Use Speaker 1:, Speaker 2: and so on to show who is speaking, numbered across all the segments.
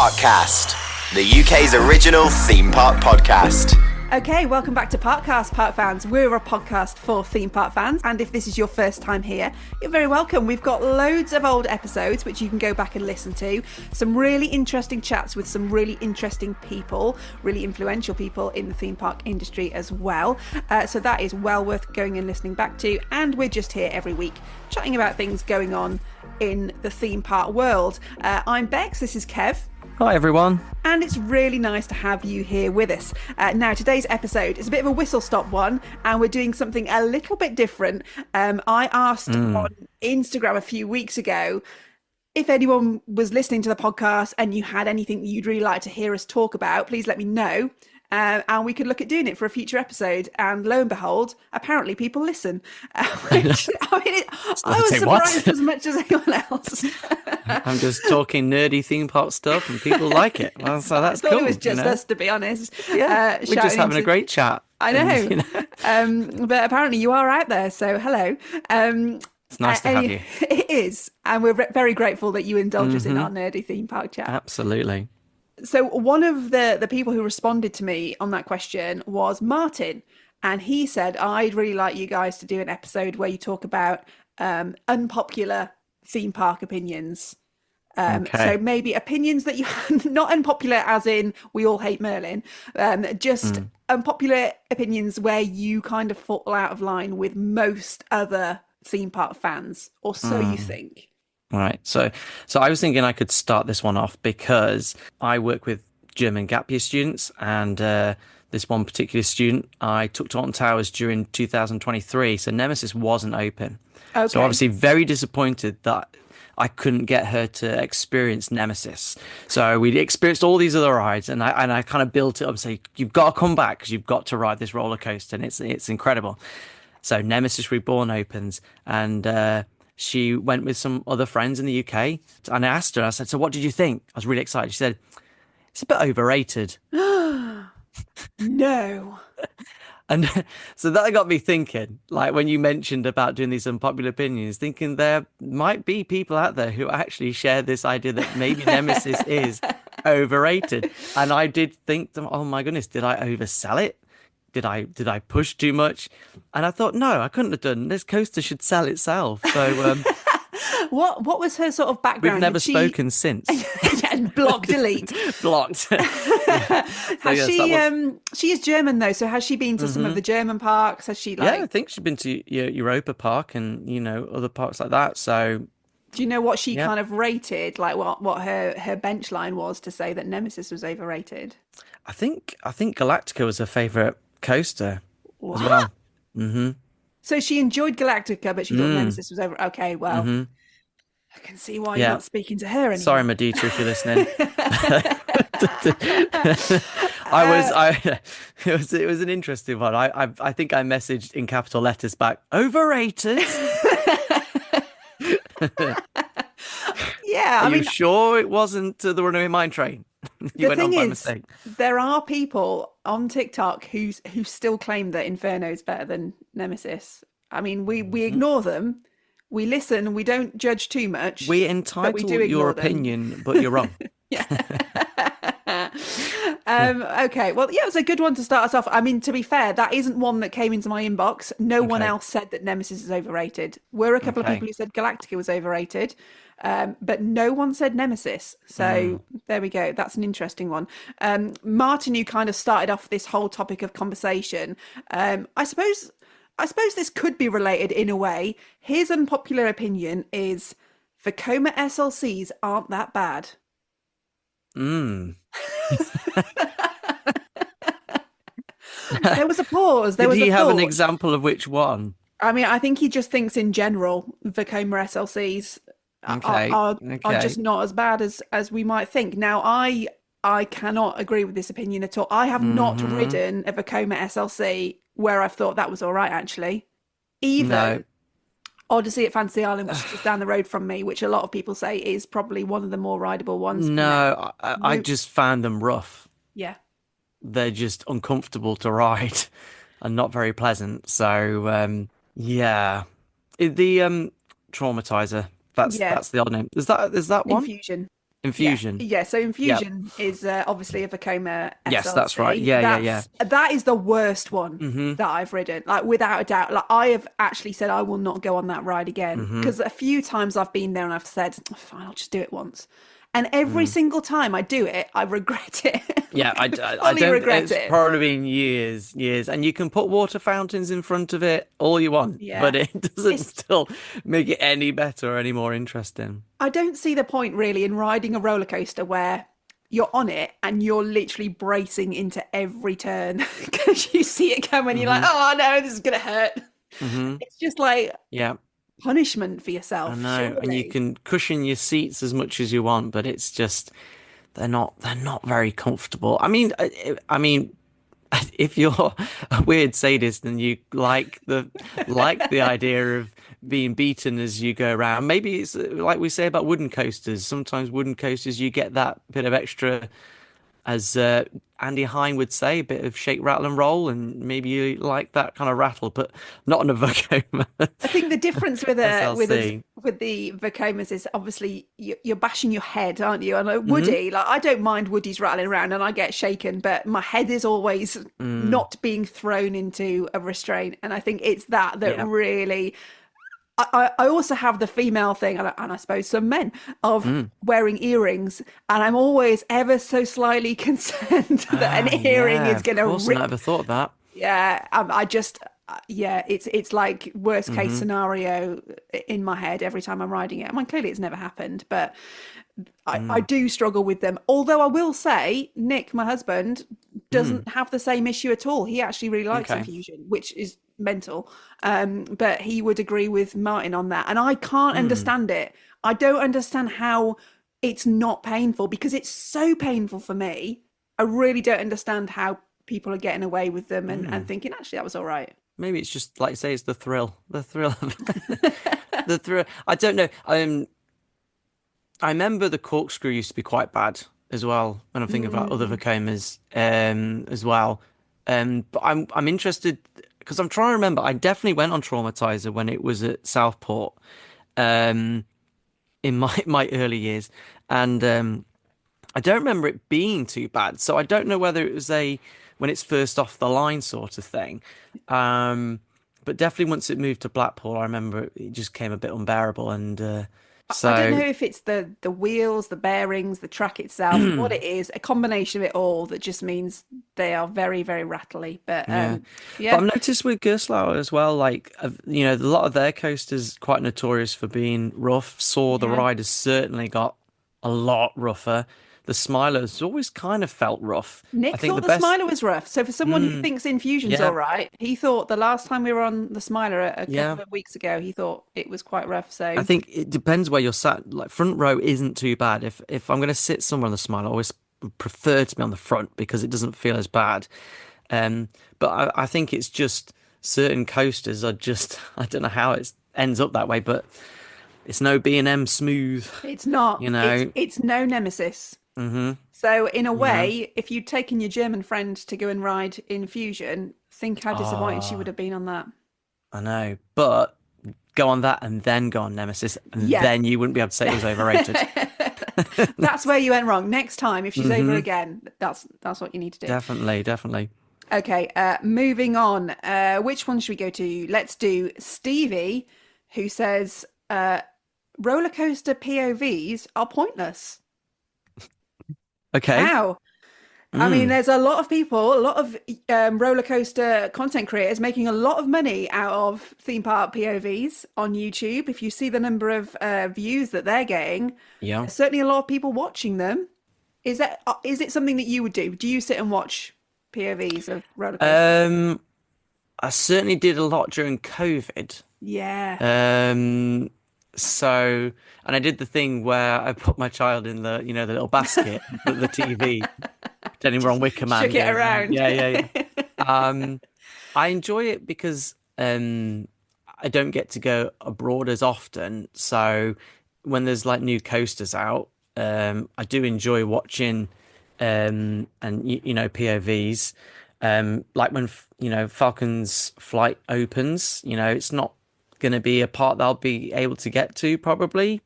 Speaker 1: Parkcast, the UK's original theme park podcast.
Speaker 2: Okay, welcome back to Parkcast, Park fans. We're a podcast for theme park fans, and if this is your first time here, you're very welcome. We've got loads of old episodes which you can go back and listen to. Some really interesting chats with some really interesting people, really influential people in the theme park industry as well. So that is well worth going and listening back to. And we're just here every week chatting about things going on in the theme park world. I'm Bex, this is Kev.
Speaker 3: Hi everyone.
Speaker 2: And it's really nice to have you here with us. Now, today's episode is a bit of a whistle-stop one, and we're doing something a little bit different. I asked on Instagram a few weeks ago if anyone was listening to the podcast and you had anything you'd really like to hear us talk about, please let me know. And we could look at doing it for a future episode. And lo and behold, apparently people listen. Which, I was surprised as much as anyone else.
Speaker 3: I'm just talking nerdy theme park stuff and people like it. Well, so that's cool.
Speaker 2: I thought it was just us, to be honest.
Speaker 3: Yeah, we're just having a great chat.
Speaker 2: I know. And, but apparently you are out there, so hello.
Speaker 3: It's nice to have you.
Speaker 2: It is. And we're very grateful that you indulge us in our nerdy theme park chat.
Speaker 3: Absolutely.
Speaker 2: So one of the people who responded to me on that question was Martin. And he said, I'd really like you guys to do an episode where you talk about unpopular theme park opinions. So maybe opinions that you not unpopular as in we all hate Merlin, just unpopular opinions where you kind of fall out of line with most other theme park fans, or so you think.
Speaker 3: Right. So I was thinking I could start this one off because I work with German gap year students, and this one particular student I took to Alton Towers during 2023. So Nemesis wasn't open. Okay. So obviously very disappointed that I couldn't get her to experience Nemesis. So we experienced all these other rides, and I kind of built it up and say, you've got to come back because you've got to ride this roller coaster, and it's incredible. So Nemesis Reborn opens, and she went with some other friends in the UK, and I asked her, I said, so what did you think? I was really excited. She said, it's a bit overrated.
Speaker 2: No.
Speaker 3: And so that got me thinking, like when you mentioned about doing these unpopular opinions, thinking there might be people out there who actually share this idea that maybe Nemesis is overrated. And I did think, oh my goodness, did I oversell it? Did I push too much? And I thought, no, I couldn't have done. This coaster should sell itself. So
Speaker 2: what was her sort of background?
Speaker 3: We've never spoken since.
Speaker 2: Block, delete.
Speaker 3: Blocked.
Speaker 2: She is German though, so has she been to some of the German parks? Has she
Speaker 3: Yeah, I think she's been to Europa Park and other parks like that. So
Speaker 2: do you know what she kind of rated? Like what her bench line was to say that Nemesis was overrated?
Speaker 3: I think Galactica was her favourite coaster as well.
Speaker 2: So she enjoyed Galactica, but she thought Nemesis was over. Okay, well, I can see why you're not speaking to her anymore.
Speaker 3: Sorry, Madita, if you're listening. It was an interesting one. I think I messaged in capital letters back, overrated.
Speaker 2: Yeah,
Speaker 3: Are you sure it wasn't the Runaway Mine Train? You went on by mistake.
Speaker 2: There are people on TikTok who still claim that Inferno is better than Nemesis. I mean, we ignore them, we listen, we don't judge too much.
Speaker 3: We entitle your opinion, but you're wrong.
Speaker 2: Yeah. Okay, well, yeah, it was a good one to start us off. I mean, to be fair, that isn't one that came into my inbox. No one else said that Nemesis is overrated. Were a couple of people who said Galactica was overrated, but no one said Nemesis. So there we go. That's an interesting one. Martin, you kind of started off this whole topic of conversation. I suppose this could be related in a way. His unpopular opinion is Vekoma SLCs aren't that bad. There was a pause.
Speaker 3: Did he have an example of which one?
Speaker 2: I mean, I think he just thinks in general Vekoma SLCs are just not as bad as we might think. Now, I cannot agree with this opinion at all. I have not ridden a Vekoma SLC where I've thought that was all right, actually. Either Odyssey at Fantasy Island, which is just down the road from me, which a lot of people say is probably one of the more rideable ones.
Speaker 3: No, I just found them rough.
Speaker 2: Yeah.
Speaker 3: They're just uncomfortable to ride and not very pleasant. So, the Traumatizer, that's the odd name. Is that one?
Speaker 2: Infusion.
Speaker 3: Infusion.
Speaker 2: Yeah. So
Speaker 3: Yep.
Speaker 2: Infusion is obviously a Vekoma
Speaker 3: Yes, that's right.
Speaker 2: SLC.
Speaker 3: Yeah, yeah, yeah.
Speaker 2: That is the worst one
Speaker 3: Mm-hmm.
Speaker 2: that I've ridden. Like without a doubt. Like I have actually said I will not go on that ride again
Speaker 3: Mm-hmm.
Speaker 2: because a few times I've been there and I've said, "Oh, fine, I'll just do it once." And every
Speaker 3: Mm.
Speaker 2: single time I do it, I regret it.
Speaker 3: Yeah,
Speaker 2: Like,
Speaker 3: I
Speaker 2: fully
Speaker 3: don't.
Speaker 2: regret
Speaker 3: It's
Speaker 2: it.
Speaker 3: probably been years, years, and you can put water fountains in front of it all you want, but
Speaker 2: Yeah.
Speaker 3: it doesn't
Speaker 2: It's
Speaker 3: still make it any better or any more interesting.
Speaker 2: I don't see the point really in riding a roller coaster where you're on it and you're literally bracing into every turn because you see it coming. You're like,
Speaker 3: Mm-hmm.
Speaker 2: oh no, this is gonna hurt.
Speaker 3: Mm-hmm.
Speaker 2: It's just like
Speaker 3: Yeah,
Speaker 2: punishment for
Speaker 3: I
Speaker 2: yourself,
Speaker 3: know. And you
Speaker 2: surely.
Speaker 3: can cushion your seats as much as you want, but it's just they're not very comfortable. I mean, if you're a weird sadist and you like the idea of being beaten as you go around, maybe it's like we say about wooden coasters. Sometimes wooden coasters you get that bit of extra, as Andy Hine would say, a bit of shake, rattle, and roll, and maybe you like that kind of rattle, but not on a Vekoma
Speaker 2: I think the difference with
Speaker 3: SLC.
Speaker 2: the Vekomas is obviously you're bashing your head, aren't you? And a
Speaker 3: Hmm.
Speaker 2: Woody, like I don't mind Woody's rattling around and I get shaken, but my head is always
Speaker 3: Mm.
Speaker 2: not being thrown into a restraint. And I think it's that
Speaker 3: Yeah.
Speaker 2: really I also have the female thing, and I suppose some men, of
Speaker 3: Mm.
Speaker 2: wearing earrings, and I'm always ever so slightly concerned that
Speaker 3: Ah,
Speaker 2: an earring
Speaker 3: yeah,
Speaker 2: is
Speaker 3: of
Speaker 2: going to
Speaker 3: course. I
Speaker 2: rip.
Speaker 3: never thought of that.
Speaker 2: Yeah, I just, yeah, it's like worst case
Speaker 3: Hmm.
Speaker 2: scenario in my head every time I'm riding it. I mean, clearly it's never happened, but I
Speaker 3: Mm.
Speaker 2: do struggle with them. Although I will say, Nick, my husband,
Speaker 3: Mm.
Speaker 2: doesn't have the same issue at all. He actually really likes
Speaker 3: Okay.
Speaker 2: Infusion, which is mental. But he would agree with Martin on that. And I can't
Speaker 3: Mm.
Speaker 2: understand it. I don't understand how it's not painful because it's so painful for me. I really don't understand how people are getting away with them and
Speaker 3: Mm.
Speaker 2: thinking, actually, that was all right.
Speaker 3: Maybe it's just like you say, it's the thrill of the thrill. I don't know. I remember the corkscrew used to be quite bad as well when I'm thinking about other
Speaker 2: Mm.
Speaker 3: Vekomas as well. But I'm interested because I'm trying to remember. I definitely went on Traumatizer when it was at Southport um, in my early years, and I don't remember it being too bad. So I don't know whether it was a when it's first off the line sort of thing. Um, but definitely once it moved to Blackpool, I remember it just came a bit unbearable, and
Speaker 2: I don't know
Speaker 3: so.
Speaker 2: if it's the wheels, the bearings, the track itself, what it is, a combination of it all that just means they are very, very rattly. But
Speaker 3: Yeah, but
Speaker 2: yeah,
Speaker 3: I've noticed with Gerstlauer as well, like a lot of their coasters quite notorious for being rough. Saw the
Speaker 2: yeah.
Speaker 3: ride has certainly got a lot rougher. The Smiler's always kind of felt rough. I
Speaker 2: Nick
Speaker 3: think the
Speaker 2: thought the
Speaker 3: best.
Speaker 2: Smiler was rough. So for someone who
Speaker 3: Mm,
Speaker 2: thinks Infusion's all
Speaker 3: yeah,
Speaker 2: right, he thought the last time we were on the Smiler a
Speaker 3: yeah.
Speaker 2: couple of weeks ago, he thought it was quite rough.
Speaker 3: I
Speaker 2: So
Speaker 3: think it depends where you're sat. Like front row isn't too bad. If I'm going to sit somewhere on the Smiler, I always prefer to be on the front because it doesn't feel as bad. But I think it's just certain coasters are just I don't know how it ends up that way, but it's no B&M smooth,
Speaker 2: it's not.
Speaker 3: you
Speaker 2: It's
Speaker 3: know.
Speaker 2: it's no nemesis.
Speaker 3: Hmm.
Speaker 2: So in a
Speaker 3: You know.
Speaker 2: way, if you'd taken your German friend to go and ride Infusion, think how disappointed she would
Speaker 3: Ah,
Speaker 2: have been on that.
Speaker 3: I know. But go on that and then go on Nemesis, and
Speaker 2: Yeah.
Speaker 3: then you wouldn't be able to say it was overrated.
Speaker 2: That's where you went wrong. Next time, if she's over
Speaker 3: Hmm.
Speaker 2: again, that's what you need to do.
Speaker 3: Definitely, definitely.
Speaker 2: Okay, moving on. Which one should we go to? Let's do Stevie, who says roller coaster POVs are pointless.
Speaker 3: Okay.
Speaker 2: Wow. I mean,
Speaker 3: Mm.
Speaker 2: there's a lot of people, a lot of roller coaster content creators making a lot of money out of theme park POVs on YouTube. If you see the number of views that they're getting,
Speaker 3: Yeah.
Speaker 2: there's certainly a lot of people watching them. Is it something that you would do? Do you sit and watch POVs of roller coasters?
Speaker 3: Um, I certainly did a lot during COVID.
Speaker 2: Yeah.
Speaker 3: Um, so, and I did the thing where I put my child in the little basket, and put the TV, pretending we're on
Speaker 2: Just
Speaker 3: Wicker Man
Speaker 2: shook it
Speaker 3: going around.
Speaker 2: around.
Speaker 3: Yeah, yeah, yeah. Um, I enjoy it because I don't get to go abroad as often. So when there's like new coasters out, I do enjoy watching and POVs. Like when Falcon's flight opens, it's not going to be a part that I'll be able to get to probably.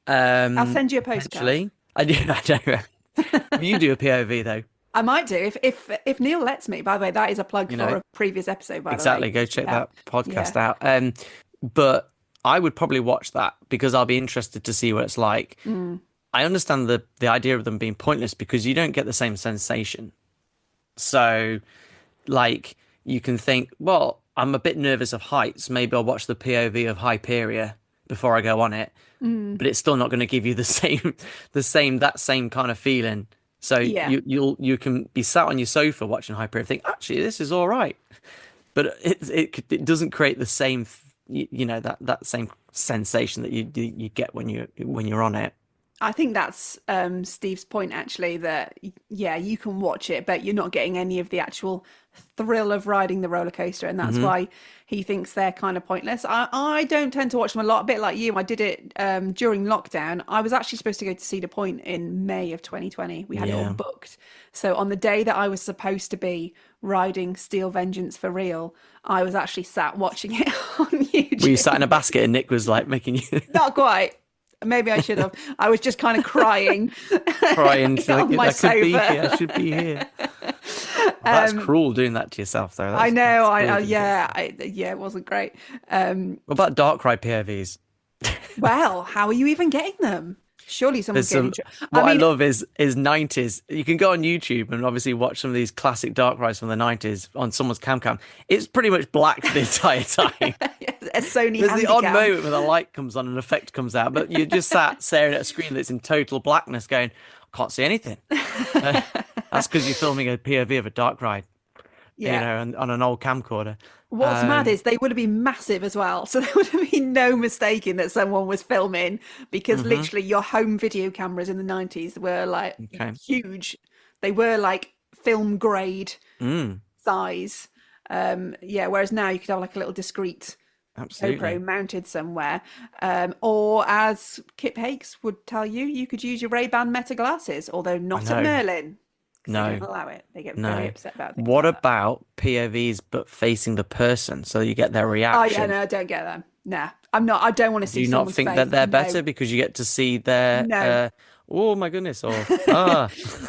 Speaker 2: I'll send you a postcard.
Speaker 3: Actually, I do. I don't. You do a POV though.
Speaker 2: I might do if Neil lets me. By the way, that is a plug
Speaker 3: You
Speaker 2: for
Speaker 3: know,
Speaker 2: a previous episode. By
Speaker 3: exactly.
Speaker 2: the way,
Speaker 3: Go check
Speaker 2: yeah,
Speaker 3: that podcast
Speaker 2: yeah.
Speaker 3: out. But I would probably watch that because I'll be interested to see what it's like. I understand the idea of them being pointless because you don't get the same sensation. So, like, you can think, well, I'm a bit nervous of heights. Maybe I'll watch the POV of Hyperia before I go on it. But it's still not going to give you that same kind of feeling. So
Speaker 2: Yeah.
Speaker 3: you can be sat on your sofa watching Hyperia and think, actually, this is all right. But it doesn't create the same, that same sensation that you get when you're on it.
Speaker 2: I think that's Steve's point, actually, that, yeah, you can watch it, but you're not getting any of the actual thrill of riding the roller coaster. And that's why he thinks they're kind of pointless. I don't tend to watch them a lot, a bit like you. I did it during lockdown. I was actually supposed to go to Cedar Point in May of 2020. We had it all booked. So on the day that I was supposed to be riding Steel Vengeance for real, I was actually sat watching it on YouTube.
Speaker 3: Were you sat in a basket and Nick was like making you...
Speaker 2: Not quite. Maybe I should have. I was just kind of crying.
Speaker 3: Crying.
Speaker 2: On my sofa.
Speaker 3: Could be here. I should be here. That's cruel doing that to yourself, though.
Speaker 2: I know. It wasn't great.
Speaker 3: What about dark ride POVs?
Speaker 2: Well, how are you even getting them? Surely someone's getting...
Speaker 3: What I love is 90s. You can go on YouTube and obviously watch some of these classic dark rides from the 90s on someone's cam. It's pretty much black the entire time.
Speaker 2: A Sony
Speaker 3: There's the odd
Speaker 2: Handycam.
Speaker 3: moment where the light comes on and an effect comes out, but you're just sat staring at a screen that's in total blackness going, I can't see anything. That's because you're filming a POV of a dark ride, and on an old camcorder.
Speaker 2: What's mad is they would have been massive as well. So there would have been no mistaking that someone was filming, because literally your home video cameras in the 90s were like huge. They were like film grade size. Whereas now you could have like a little discreet GoPro mounted somewhere. Or as Kip Hakes would tell you, you could use your Ray-Ban Meta glasses, although not at Merlin.
Speaker 3: No.
Speaker 2: They don't allow it. They get very upset about things.
Speaker 3: What
Speaker 2: like
Speaker 3: about POVs but facing the person so you get their reaction?
Speaker 2: Oh, yeah, no, I don't get them. Nah, I'm not. I don't want to see.
Speaker 3: Do you not think that they're better because you get to see their? Oh my goodness! Or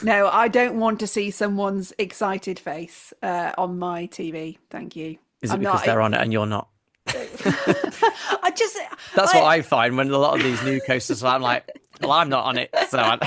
Speaker 2: No, I don't want to see someone's excited face on my TV. Thank you.
Speaker 3: Is it because they're on it and you're not?
Speaker 2: That's
Speaker 3: what I find when a lot of these new coasters. I'm like, well, I'm not on it, so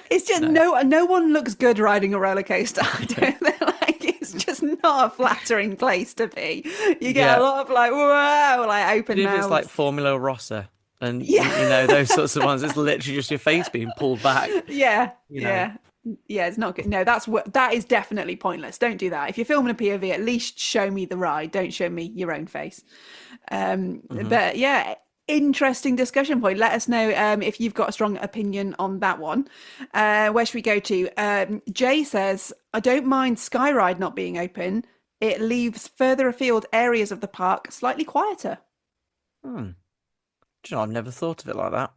Speaker 2: it's just no one looks good riding a roller coaster. I don't like it's just not a flattering place to be. You get a lot of like whoa, like open mouths.
Speaker 3: It's like Formula Rossa and those sorts of ones. It's literally just your face being pulled back.
Speaker 2: Yeah, it's not good. No, that is definitely pointless. Don't do that. If you're filming a POV, at least show me the ride. Don't show me your own face. But yeah, interesting discussion point. Let us know if you've got a strong opinion on that one. Where should we go to? Jay says, I don't mind Skyride not being open. It leaves further afield areas of the park slightly quieter.
Speaker 3: Do you know, I've never thought of it like that.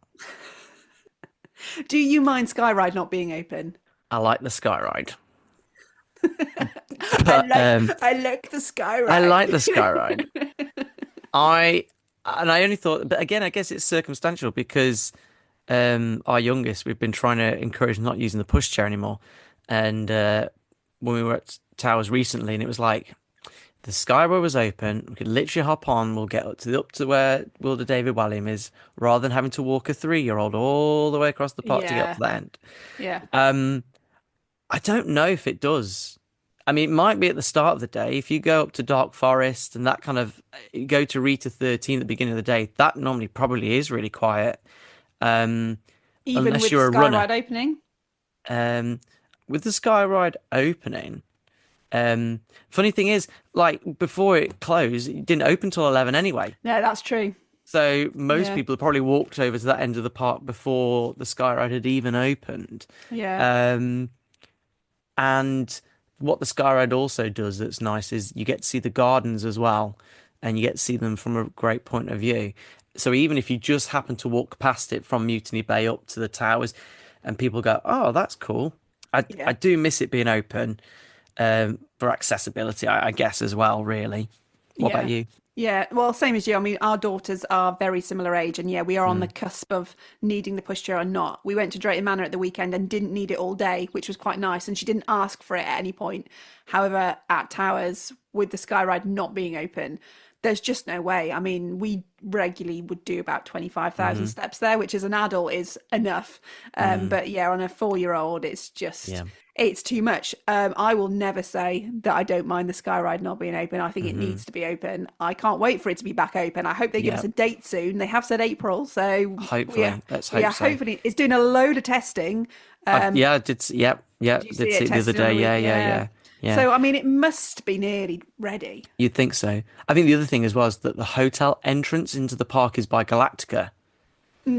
Speaker 2: Do you mind Skyride not being open?
Speaker 3: I like the Skyride.
Speaker 2: I like the Skyride.
Speaker 3: I like the Skyride. I only thought, but again, I guess it's circumstantial because our youngest, we've been trying to encourage not using the pushchair anymore. And when we were at Towers recently, and it was like the Skyway was open, we could literally hop on, we'll get up to where Wilder David Walliam is, rather than having to walk a 3-year-old all the way across the park to get up to the end.
Speaker 2: Yeah.
Speaker 3: I don't know if it does. I mean, it might be at the start of the day. If you go up to Dark Forest and that kind of, you go to Rita 13 at the beginning of the day, that normally probably is really quiet.
Speaker 2: Even
Speaker 3: unless
Speaker 2: with
Speaker 3: you're
Speaker 2: the
Speaker 3: a runner.
Speaker 2: Skyride opening?
Speaker 3: With the Skyride opening, funny thing is, like before it closed, it didn't open till 11 anyway.
Speaker 2: No, that's true.
Speaker 3: So most people probably walked over to that end of the park before the Skyride had even opened.
Speaker 2: Yeah.
Speaker 3: And what the Skyride also does that's nice is you get to see the gardens as well, and you get to see them from a great point of view. So even if you just happen to walk past it from Mutiny Bay up to the towers, and people go, oh, that's cool. I do miss it being open for accessibility, I guess, as well, really. What about you?
Speaker 2: Yeah, well, same as you. I mean, our daughters are very similar age, and yeah, we are on the
Speaker 3: Mm.
Speaker 2: cusp of needing the pushchair or not. We went to Drayton Manor at the weekend and didn't need it all day, which was quite nice, and she didn't ask for it at any point. However, at Towers, with the Skyride not being open, there's just no way. I mean, we regularly would do about 25,000
Speaker 3: Hmm.
Speaker 2: steps there, which as an adult is enough.
Speaker 3: Mm.
Speaker 2: But yeah, on a 4-year-old, it's just
Speaker 3: Yeah.
Speaker 2: it's too much. I will never say that I don't mind the Skyride not being open. I think it
Speaker 3: Hmm.
Speaker 2: needs to be open. I can't wait for it to be back open. I hope they give us
Speaker 3: Yeah.
Speaker 2: a date soon. They have said April, so
Speaker 3: Hopefully, let's
Speaker 2: we
Speaker 3: hope
Speaker 2: are
Speaker 3: so.
Speaker 2: hopefully it's doing a load of testing.
Speaker 3: Yeah, I did. Yep, yeah,
Speaker 2: Did you
Speaker 3: did
Speaker 2: see
Speaker 3: see
Speaker 2: it
Speaker 3: it the other
Speaker 2: tested on
Speaker 3: day.
Speaker 2: the week?
Speaker 3: Yeah, yeah,
Speaker 2: Yeah.
Speaker 3: yeah, yeah.
Speaker 2: So I mean, it must be nearly ready.
Speaker 3: You'd think so. I think the other thing as well is that the hotel entrance into the park is by Galactica.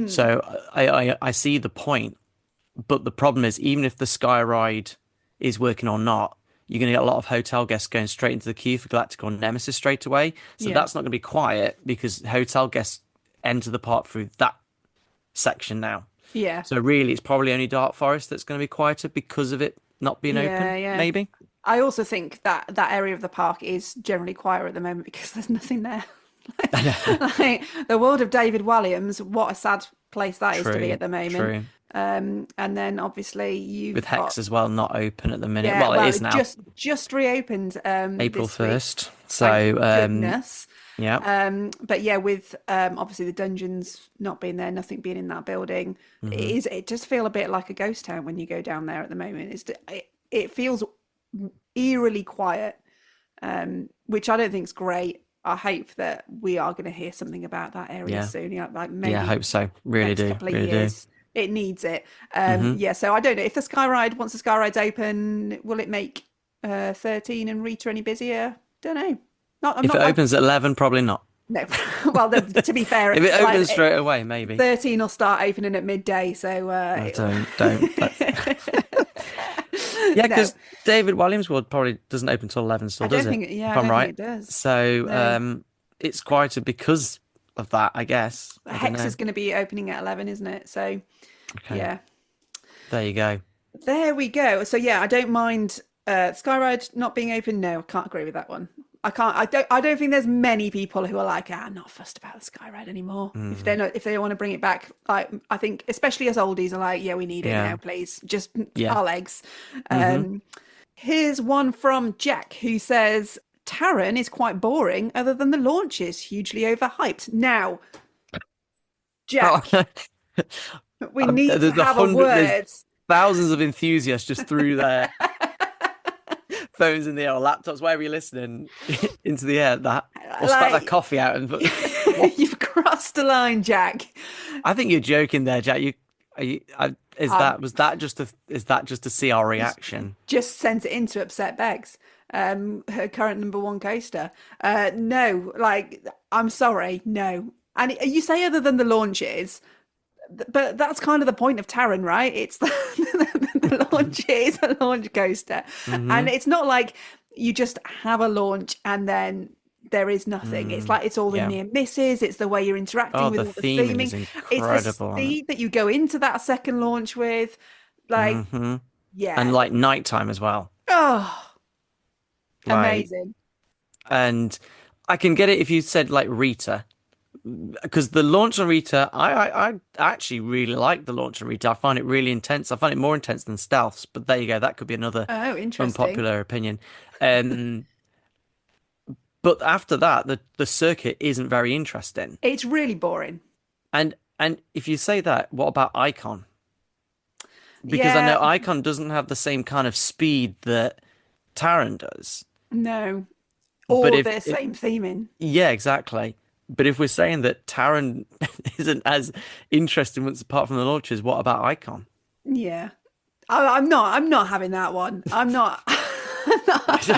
Speaker 3: So I see the point, but the problem is even if the Sky Ride is working or not, you're going to get a lot of hotel guests going straight into the queue for Galactica or Nemesis straight away. So
Speaker 2: Yeah.
Speaker 3: that's not going to be quiet because hotel guests enter the park through that section now.
Speaker 2: Yeah.
Speaker 3: So really, it's probably only Dark Forest that's going to be quieter because of it not being
Speaker 2: Yeah,
Speaker 3: open,
Speaker 2: yeah.
Speaker 3: maybe.
Speaker 2: I also think that that area of the park is generally quieter at the moment because there's nothing there. Like the world of David Walliams, what a sad place that is to be
Speaker 3: True,
Speaker 2: at the moment.
Speaker 3: true.
Speaker 2: And then obviously you've
Speaker 3: With
Speaker 2: got
Speaker 3: Hex as well, not open at the minute.
Speaker 2: yeah,
Speaker 3: Well, it
Speaker 2: well
Speaker 3: is
Speaker 2: it
Speaker 3: now,
Speaker 2: just reopened
Speaker 3: April
Speaker 2: this week.
Speaker 3: 1st.
Speaker 2: Thank
Speaker 3: So,
Speaker 2: goodness.
Speaker 3: yeah.
Speaker 2: But yeah, with obviously the dungeons not being there, nothing being in that building,
Speaker 3: Hmm.
Speaker 2: it does feel a bit like a ghost town when you go down there at the moment. It feels eerily quiet, which I don't think is great. I hope that we are going to hear something about that area
Speaker 3: Yeah.
Speaker 2: soon. Like
Speaker 3: Yeah, I
Speaker 2: maybe
Speaker 3: hope so. Really
Speaker 2: next
Speaker 3: do.
Speaker 2: couple of
Speaker 3: Really do.
Speaker 2: years. It needs it.
Speaker 3: Hmm.
Speaker 2: Yeah, so I don't know if the Skyride, once the Skyride's open, will it make 13 and Rita any busier? Don't know. Not, I'm
Speaker 3: If
Speaker 2: not
Speaker 3: it
Speaker 2: like
Speaker 3: opens at 11, probably not.
Speaker 2: no. Well, to be fair,
Speaker 3: If it
Speaker 2: like,
Speaker 3: opens straight away, maybe.
Speaker 2: 13 will start opening at midday. So
Speaker 3: No, don't. Yeah,
Speaker 2: no,
Speaker 3: because David Williams World probably doesn't open till 11 still,
Speaker 2: I don't
Speaker 3: does it?
Speaker 2: think. Yeah,
Speaker 3: If
Speaker 2: I
Speaker 3: I'm
Speaker 2: don't think
Speaker 3: right.
Speaker 2: it does.
Speaker 3: So,
Speaker 2: No,
Speaker 3: it's quieter because of that, I guess. I don't
Speaker 2: Hex
Speaker 3: know.
Speaker 2: is going to be opening at 11, isn't it? So
Speaker 3: Okay,
Speaker 2: yeah,
Speaker 3: there you go.
Speaker 2: there we go. So yeah, I don't mind Skyride not being open. No, I can't agree with that one. I can't. I don't think there's many people who are like, I'm not fussed about the Skyride anymore. If they're
Speaker 3: Mm,
Speaker 2: not, if they don't want to bring it back, I think especially as oldies are like, yeah, we need it
Speaker 3: yeah,
Speaker 2: now, please. Just
Speaker 3: yeah.
Speaker 2: our legs.
Speaker 3: Hmm.
Speaker 2: Um, Here's one from Jack who says Taron is quite boring, other than the launches, hugely overhyped. Now, Jack, we need to have a
Speaker 3: There's
Speaker 2: word.
Speaker 3: thousands of enthusiasts just threw their phones in the air or laptops, wherever you're listening, into the air. That or spat their
Speaker 2: Like,
Speaker 3: coffee out and what?
Speaker 2: you've crossed a line, Jack.
Speaker 3: I think you're joking there, Jack.
Speaker 2: Um,
Speaker 3: Is that just to see our reaction?
Speaker 2: just sent it in to upset Bex, her current number one coaster. No, like, I'm sorry, no. And you say other than the launches, but that's kind of the point of Taron, right? It's the launch is a launch coaster,
Speaker 3: Hmm.
Speaker 2: and it's not like you just have a launch and then there is nothing. It's
Speaker 3: Mm,
Speaker 2: like it's all the
Speaker 3: yeah.
Speaker 2: near misses. It's the way you're interacting
Speaker 3: Oh,
Speaker 2: with
Speaker 3: the
Speaker 2: all the
Speaker 3: theming is
Speaker 2: theming. It's the
Speaker 3: incredible on it.
Speaker 2: speed that you go into that second launch with. Like,
Speaker 3: Hmm. And
Speaker 2: yeah,
Speaker 3: like nighttime as well.
Speaker 2: oh,
Speaker 3: Like,
Speaker 2: amazing.
Speaker 3: and I can get it if you said like Rita, because the launch on Rita, I actually really like the launch on Rita. I find it really intense. I find it more intense than Stealths, but there you go. That could be another
Speaker 2: Oh, interesting.
Speaker 3: unpopular opinion. Um, but after that, the circuit isn't very interesting.
Speaker 2: It's really boring.
Speaker 3: And if you say that, what about Icon? Because I
Speaker 2: Yeah,
Speaker 3: know Icon doesn't have the same kind of speed that Taron does.
Speaker 2: no,
Speaker 3: But
Speaker 2: or
Speaker 3: if
Speaker 2: the same theming.
Speaker 3: yeah, exactly. But if we're saying that Taron isn't as interesting once apart from the launches, what about Icon?
Speaker 2: Yeah. I'm not having that one. I'm not.
Speaker 3: That's,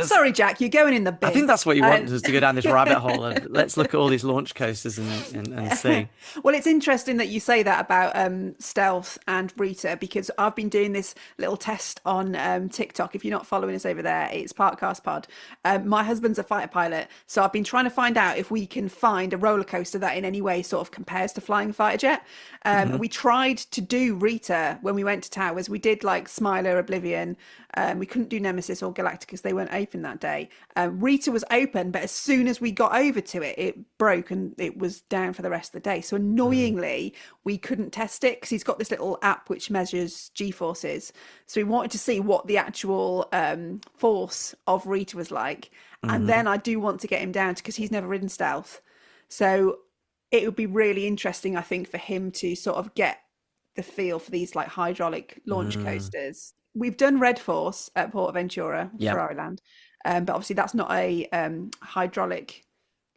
Speaker 2: Sorry, Jack. You're going in the
Speaker 3: I think
Speaker 2: bin.
Speaker 3: that's what you want
Speaker 2: Um,
Speaker 3: us to go down this rabbit hole and let's look at all these launch coasters and see.
Speaker 2: well, it's interesting that you say that about Stealth and Rita because I've been doing this little test on TikTok. If you're not following us over there, it's Parkcast Pod. My husband's a fighter pilot, so I've been trying to find out if we can find a roller coaster that in any way sort of compares to flying a fighter jet. We tried to do Rita when we went to Towers. We did like Smiler, Oblivion. We couldn't do Nemesis or Galactica because they weren't open that day. Rita was open, but as soon as we got over to it, it broke and it was down for the rest of the day. So annoyingly, we couldn't test it because he's got this little app which measures G-forces. So we wanted to see what the actual force of Rita was like. And then I do want to get him down because he's never ridden stealth. So it would be really interesting, I think, for him to sort of get the feel for these like hydraulic launch coasters. We've done Red Force at Portaventura, Ferrariland, but obviously that's not a hydraulic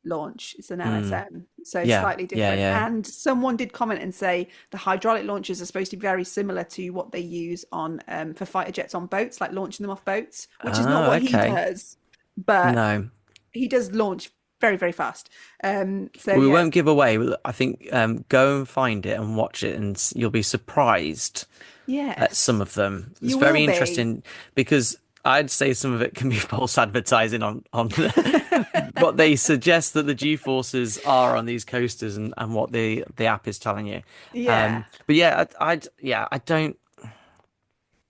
Speaker 2: launch, it's an LSM, so it's slightly different. And someone did comment and say the hydraulic launchers are supposed to be very similar to what they use on for fighter jets on boats, like launching them off boats, which is not what he does, but he does launch very, very fast. So
Speaker 3: we won't give away. I think go and find it and watch it, and you'll be surprised at some of them. It's very interesting because I'd say some of it can be false advertising on what they suggest that the G-forces are on these coasters and what the app is telling you. But I don't.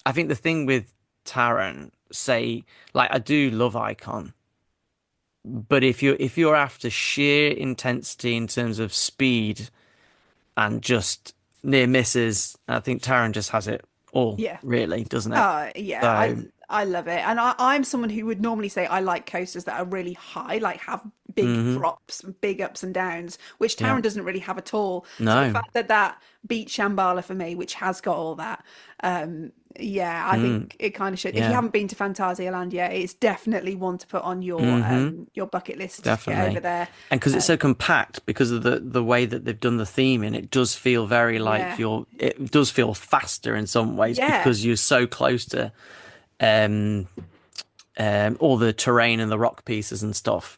Speaker 3: I think the thing with Taron, say, like, I do love Icon. But if you're after sheer intensity in terms of speed and just near misses, I think Taron just has it all, really, doesn't it?
Speaker 2: I love it. And I'm someone who would normally say I like coasters that are really high, like have big drops, big ups and downs, which Taron doesn't really have at all.
Speaker 3: No.
Speaker 2: So the fact that beats Shambhala for me, which has got all that, I think it kind of should. If you haven't been to Phantasialand yet, it's definitely one to put on your bucket list.
Speaker 3: Definitely.
Speaker 2: To get over there.
Speaker 3: And because it's so compact, because of the way that they've done the theming, it does feel very like it does feel faster in some ways because you're so close to all the terrain and the rock pieces and stuff.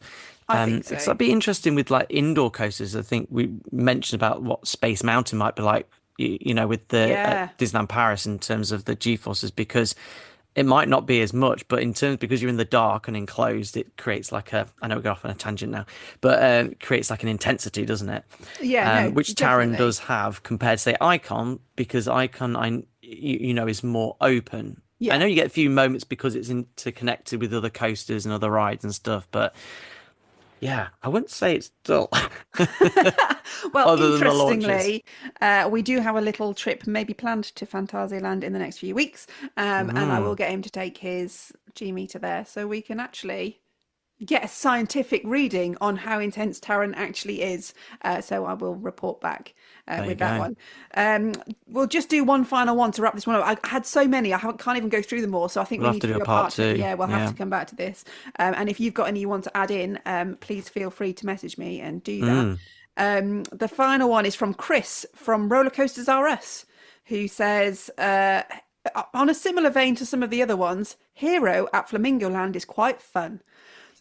Speaker 2: I think so.
Speaker 3: So it'd be interesting with like indoor coasters. I think we mentioned about what Space Mountain might be like, with the Disneyland Paris in terms of the G-forces, because it might not be as much, but because you're in the dark and enclosed, it creates like I know we're going off on a tangent now, but it creates like an intensity, doesn't it? Which Taron does have compared to, say, Icon, because Icon, is more open. I know you get a few moments because it's interconnected with other coasters and other rides and stuff, but I wouldn't say it's dull.
Speaker 2: Well, interestingly, we do have a little trip maybe planned to Phantasialand in the next few weeks, and I will get him to take his G-meter there so we can actually get a scientific reading on how intense Taron actually is. So I will report back with that one. We'll just do one final one to wrap this one up. I had so many, can't even go through them all. So I think we need to do a part two. Yeah, we'll have to come back to this. And if you've got any you want to add in, please feel free to message me and do that. The final one is from Chris from Roller Coasters R Us, who says, on a similar vein to some of the other ones, Hero at Flamingo Land is quite fun.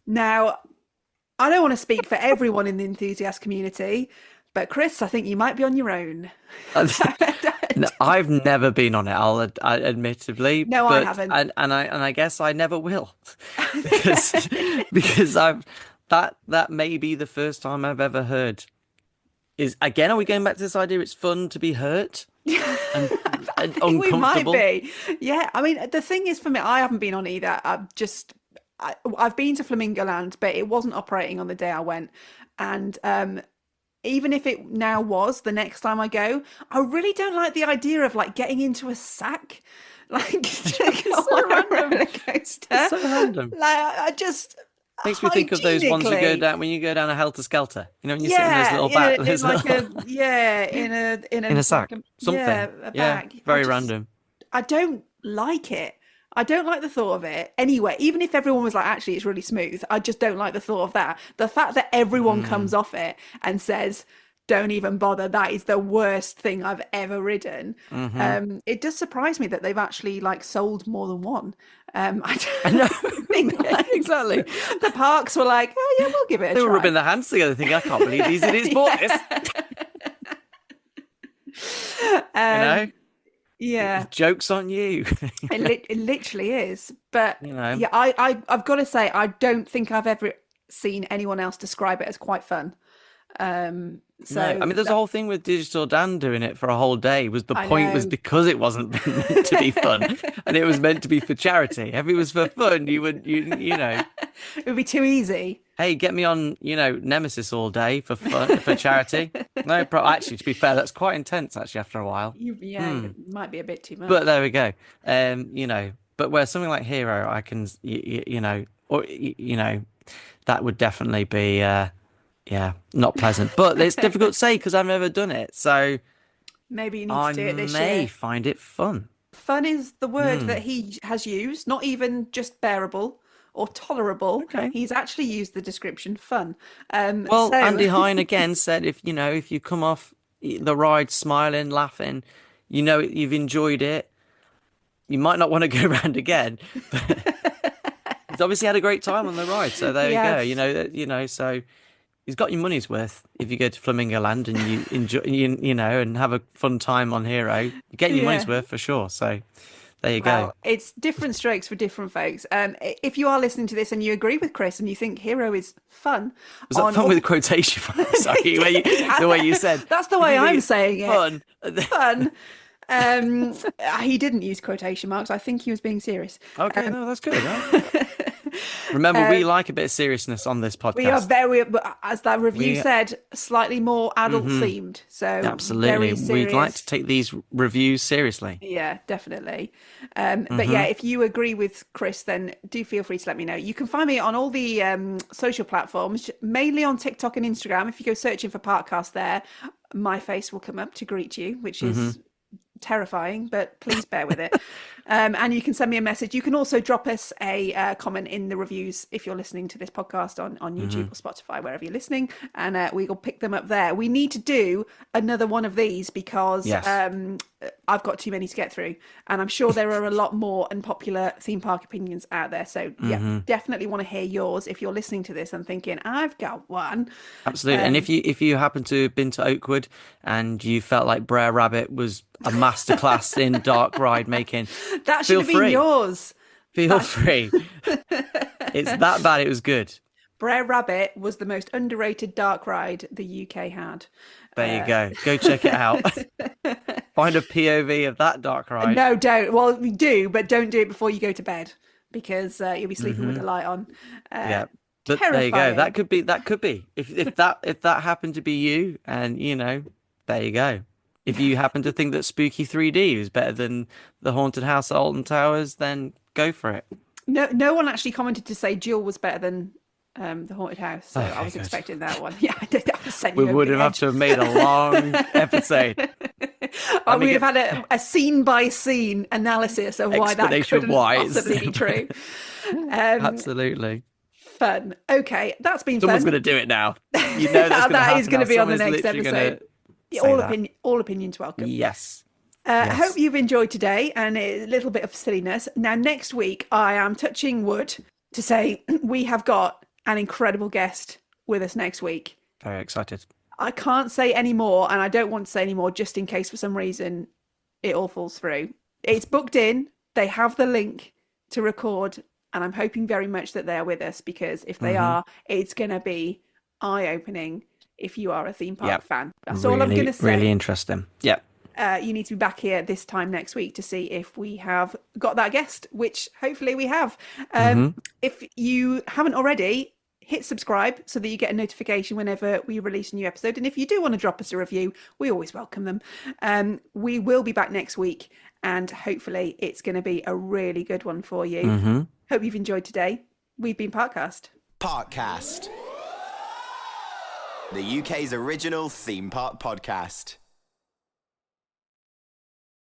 Speaker 2: Now, I don't want to speak for everyone in the enthusiast community, but Chris, I think you might be on your own.
Speaker 3: No, I've never been on it. I'll admittedly.
Speaker 2: No, I haven't,
Speaker 3: and I guess I never will, because that may be the first time I've ever heard. Are we going back to this idea? It's fun to be hurt and uncomfortable.
Speaker 2: We might be. Yeah, I mean, the thing is, for me, I haven't been on either. I've been to Flamingo Land, but it wasn't operating on the day I went. And even if it now was the next time I go, I really don't like the idea of like getting into a sack, like to go on a roller coaster.
Speaker 3: It's so random.
Speaker 2: Like I just
Speaker 3: makes me think of those ones you go down when you go down a helter skelter. When you sit in those little bags. In a sack, something.
Speaker 2: A bag.
Speaker 3: Very random.
Speaker 2: I don't like it. I don't like the thought of it anyway. Even if everyone was like, actually, it's really smooth, I just don't like the thought of that. The fact that everyone comes off it and says, don't even bother, that is the worst thing I've ever ridden. It does surprise me that they've actually like sold more than one. I know. Think,
Speaker 3: exactly.
Speaker 2: The parks were like, oh yeah, we'll give it a try.
Speaker 3: They were rubbing their hands together thinking, I can't believe these idiots bought this.
Speaker 2: Yeah,
Speaker 3: joke's on you.
Speaker 2: It literally is. But I've got to say, I don't think I've ever seen anyone else describe it as quite fun. So
Speaker 3: no, I mean, there's a whole thing with Digital Dan doing it for a whole day. Was the
Speaker 2: I
Speaker 3: point was
Speaker 2: know.
Speaker 3: because it wasn't meant to be fun, and it was meant to be for charity. If it was for fun, you know,
Speaker 2: it would be too easy.
Speaker 3: hey, get me on, Nemesis all day for fun for charity. No, actually, to be fair, that's quite intense actually after a while.
Speaker 2: It might be a bit too much.
Speaker 3: But there we go. But where something like Hero, I can, that would definitely be, not pleasant. But it's difficult to say because I've never done it. So
Speaker 2: maybe you need to do it this
Speaker 3: I may
Speaker 2: year.
Speaker 3: find it fun.
Speaker 2: Fun is the word that he has used, not even just bearable or tolerable.
Speaker 3: Okay.
Speaker 2: He's actually used the description fun.
Speaker 3: Well, Andy Hine again said if you come off the ride smiling, laughing, you've enjoyed it. You might not want to go around again, but he's obviously had a great time on the ride. So there you go. So he's got your money's worth if you go to Flamingo Land and you enjoy, and have a fun time on Hero. You're getting your money's worth for sure. So there you go.
Speaker 2: It's different strokes for different folks. If you are listening to this and you agree with Chris and you think Hero is fun,
Speaker 3: was that fun with a quotation mark? Sorry, the way you said.
Speaker 2: That's the way I'm saying it.
Speaker 3: Fun.
Speaker 2: Fun. He didn't use quotation marks. I think he was being serious.
Speaker 3: Okay, no, that's good. Right? Remember, we like a bit of seriousness on this podcast.
Speaker 2: We are very, as that review said, slightly more adult themed. So
Speaker 3: absolutely, we'd like to take these reviews seriously.
Speaker 2: Yeah, definitely. But yeah, if you agree with Chris, then do feel free to let me know. You can find me on all the social platforms, mainly on TikTok and Instagram. If you go searching for Parkcast there, my face will come up to greet you, which is terrifying, but please bear with it. And you can send me a message. You can also drop us a comment in the reviews if you're listening to this podcast on YouTube or Spotify, wherever you're listening, and we will pick them up there. We need to do another one of these because I've got too many to get through, and I'm sure there are a lot more unpopular theme park opinions out there. So yeah, definitely want to hear yours if you're listening to this and thinking I've got one.
Speaker 3: Absolutely. And if you happen to have been to Oakwood and you felt like Brer Rabbit was a masterclass in dark ride making,
Speaker 2: that should have been yours.
Speaker 3: Feel free. It's that bad. It was good.
Speaker 2: Brer Rabbit was the most underrated dark ride the UK had.
Speaker 3: There you go. Go check it out. Find a POV of that dark ride.
Speaker 2: No, don't. Well, we do, but don't do it before you go to bed because you'll be sleeping with the light on.
Speaker 3: Yeah. But
Speaker 2: terrifying.
Speaker 3: there you go. That could be. If that happened to be you, and there you go. If you happen to think that Spooky 3D is better than the Haunted House at Alton Towers, then go for it.
Speaker 2: No one actually commented to say Jewel was better than the Haunted House, so I was expecting that one. Yeah, I did.
Speaker 3: We would have to have made a long episode.
Speaker 2: We'd have had a scene by scene analysis of why that couldn't possibly be true.
Speaker 3: Absolutely.
Speaker 2: Fun. Okay, that's been
Speaker 3: Someone's
Speaker 2: fun.
Speaker 3: going to do it now. You know that
Speaker 2: is going to be on the next episode. All opinions welcome.
Speaker 3: Yes.
Speaker 2: I hope you've enjoyed today and a little bit of silliness. Now, next week, I am touching wood to say we have got an incredible guest with us next week.
Speaker 3: Very excited.
Speaker 2: I can't say any more, and I don't want to say any more just in case for some reason it all falls through. It's booked in. They have the link to record, and I'm hoping very much that they are with us because if they are, it's going to be eye-opening if you are a theme park fan. That's all I'm going to say.
Speaker 3: Really interesting. Yeah.
Speaker 2: You need to be back here this time next week to see if we have got that guest, which hopefully we have. If you haven't already, hit subscribe so that you get a notification whenever we release a new episode. And if you do want to drop us a review, we always welcome them. We will be back next week, and hopefully it's going to be a really good one for you. Hope you've enjoyed today. We've been Parkcast.
Speaker 1: Parkcast, the UK's original theme park podcast.